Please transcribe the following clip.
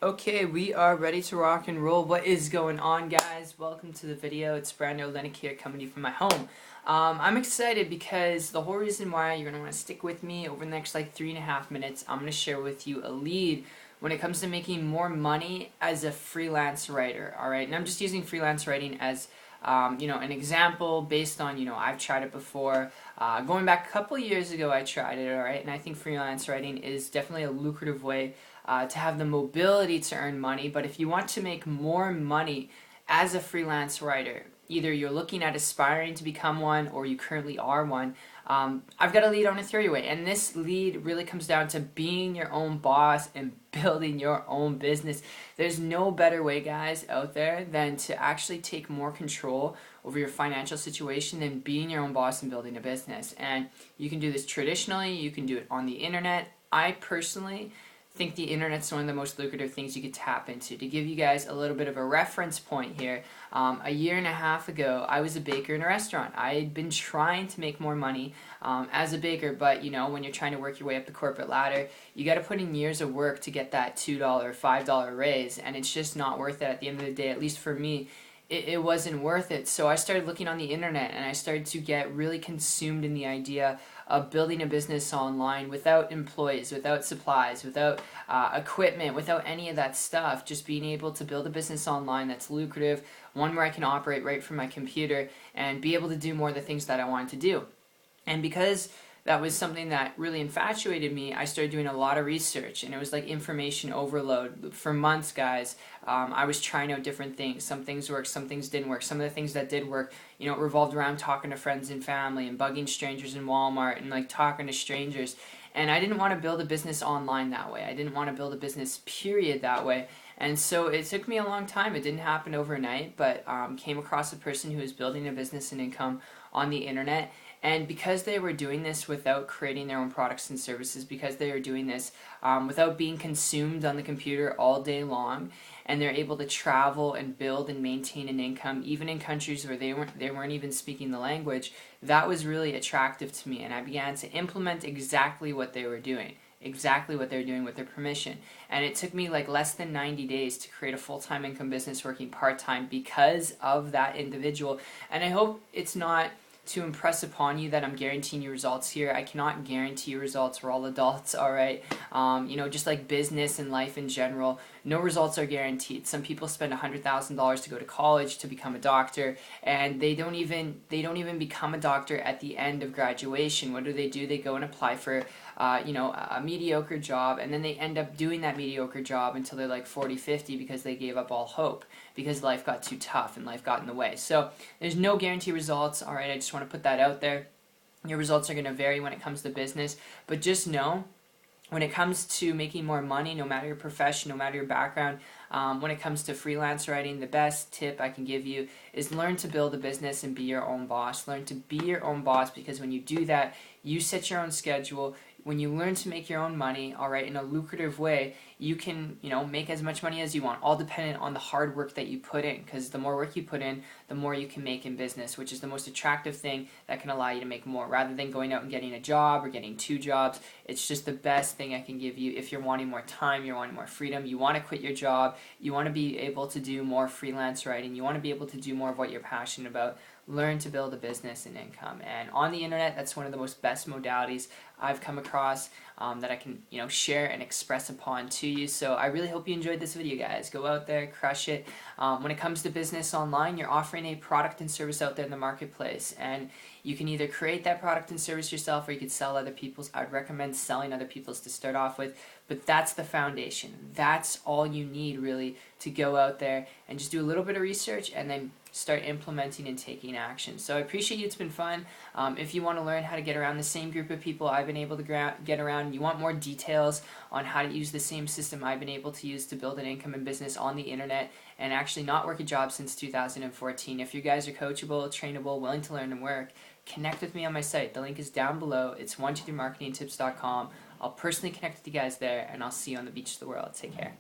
Okay, we are ready to rock and roll. What is going on, guys? Welcome to the video. It's Brando Lennick here coming to you from my home. I'm excited because the whole reason why you're going to want to stick with me over the next like 3.5 minutes, I'm going to share with you a lead when it comes to making more money as a freelance writer, alright? And I'm just using freelance writing as an example based on, I've tried it before. Going back a couple years ago, I tried it, alright? And I think freelance writing is definitely a lucrative way to have the mobility to earn money. But if you want to make more money as a freelance writer, either you're looking at aspiring to become one or you currently are one, I've got a lead I want to throw your way. And this lead really comes down to being your own boss and building your own business. There's no better way, guys, out there than to actually take more control over your financial situation than being your own boss and building a business. And you can do this traditionally, you can do it on the internet. I personally think the internet's one of the most lucrative things you could tap into. To give you guys a little bit of a reference point here, a year and a half ago, I was a baker in a restaurant. I had been trying to make more money as a baker, but when you're trying to work your way up the corporate ladder, you got to put in years of work to get that $2, $5 raise, and it's just not worth it at the end of the day, at least for me. It wasn't worth it. So I started looking on the internet and I started to get really consumed in the idea of building a business online without employees, without supplies, without equipment, without any of that stuff. Just being able to build a business online that's lucrative, one where I can operate right from my computer and be able to do more of the things that I wanted to do. And because that was something that really infatuated me, I started doing a lot of research, and it was like information overload. For months, guys, I was trying out different things. Some things worked, some things didn't work. Some of the things that did work, it revolved around talking to friends and family and bugging strangers in Walmart and like talking to strangers. And I didn't want to build a business online that way. I didn't want to build a business, period, that way. And so it took me a long time. It didn't happen overnight, but came across a person who was building a business and income on the internet. And because they were doing this without creating their own products and services, because they were doing this without being consumed on the computer all day long, and they're able to travel and build and maintain an income, even in countries where they weren't even speaking the language, that was really attractive to me. And I began to implement exactly what they were doing. Exactly what they're doing with their permission. And it took me like less than 90 days to create a full-time income business working part-time because of that individual. And I hope it's not to impress upon you that I'm guaranteeing you results here. I cannot guarantee you results. We're all adults, alright? Just like business and life in general, no results are guaranteed. Some people spend $100,000 to go to college to become a doctor, and they don't even become a doctor at the end of graduation. What do? They go and apply for a mediocre job, and then they end up doing that mediocre job until they're like 40, 50 because they gave up all hope because life got too tough and life got in the way. So there's no guarantee results, alright? I just want to put that out there. Your results are going to vary when it comes to business, but just know when it comes to making more money, no matter your profession, no matter your background, when it comes to freelance writing, the best tip I can give you is learn to build a business and be your own boss. Learn to be your own boss, because when you do that, you set your own schedule. When you learn to make your own money, alright, in a lucrative way, you can, make as much money as you want, all dependent on the hard work that you put in, because the more work you put in, the more you can make in business, which is the most attractive thing that can allow you to make more, rather than going out and getting a job or getting 2 jobs. It's just the best thing I can give you if you're wanting more time, you're wanting more freedom, you want to quit your job, you want to be able to do more freelance writing, you want to be able to do more of what you're passionate about. Learn to build a business and income. And on the internet, that's one of the most best modalities I've come across that I can share and express upon to you. So I really hope you enjoyed this video, guys. Go out there, crush it. When it comes to business online, you're offering a product and service out there in the marketplace, and you can either create that product and service yourself or you could sell other people's. I'd recommend selling other people's to start off with, but that's the foundation. That's all you need, really, to go out there and just do a little bit of research and then start implementing and taking action. So I appreciate you. It's been fun. If you want to learn how to get around the same group of people I've been able to get around, you want more details on how to use the same system I've been able to use to build an income and business on the internet and actually not work a job since 2014. If you guys are coachable, trainable, willing to learn and work, connect with me on my site. The link is down below. It's 123marketingtips.com. I'll personally connect with you guys there, and I'll see you on the beach of the world. Take care.